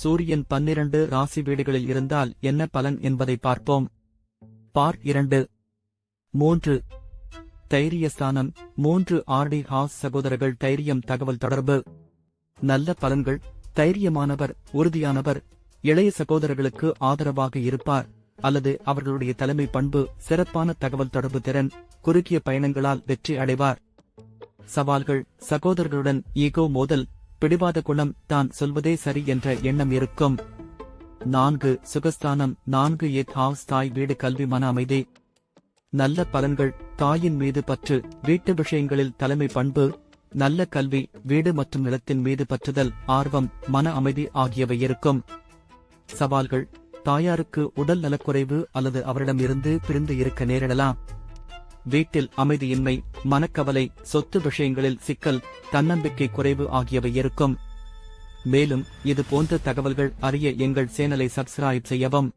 சூரியன் 12 ராசி வீடுகளில் இருந்தால் என்ன பலன் என்பதை பார்ப்போம். பார் 2. 3. தைரியஸ்தானம். 3 ஆர்டி ஹாஸ் சகோதரர்கள். தைரியம், தகவல் தொடர்பு. நல்ல பலன்கள். தைரியமானவர், உறுதியானவர், இளைய சகோதரர்களுக்கு ஆதரவாக இருப்பார் அல்லது அவர்களுடைய தலைமை பண்பு, சிறப்பான தகவல் தொடர்பு திறன், குறுகிய பயணங்களால் வெற்றி அடைவார். சவால்கள். சகோதரர்களுடன் ஈகோ மோதல், பிடிவாத குணம், தான் சொல்வதே சரி என்ற எண்ணம் இருக்கும். 4 சுகஸ்தானம். 4 8 ஹவுஸ். தாய் வீடு, கல்வி, மன அமைதி. நல்ல பலன்கள். தாயின் மீது பற்று, வீட்டு விஷயங்களில் தலைமை பண்பு, நல்ல கல்வி, வீடு மற்றும் நிலத்தின் மீது பற்றுதல், ஆர்வம், மன அமைதி ஆகியவை இருக்கும். சவால்கள். தாயாருக்கு உடல் நலக்குறைவு அல்லது அவரிடம் இருந்து பிரிந்து இருக்க நேரிடலாம். வீட்டில் அமைதியின்மை, மனக்கவலை, சொத்து விஷயங்களில் சிக்கல், தன்னம்பிக்கை குறைவு ஆகியவை இருக்கும். மேலும் இது போன்ற தகவல்கள் அறிய எங்கள் சேனலை சப்ஸ்கிரைப் செய்யவும்.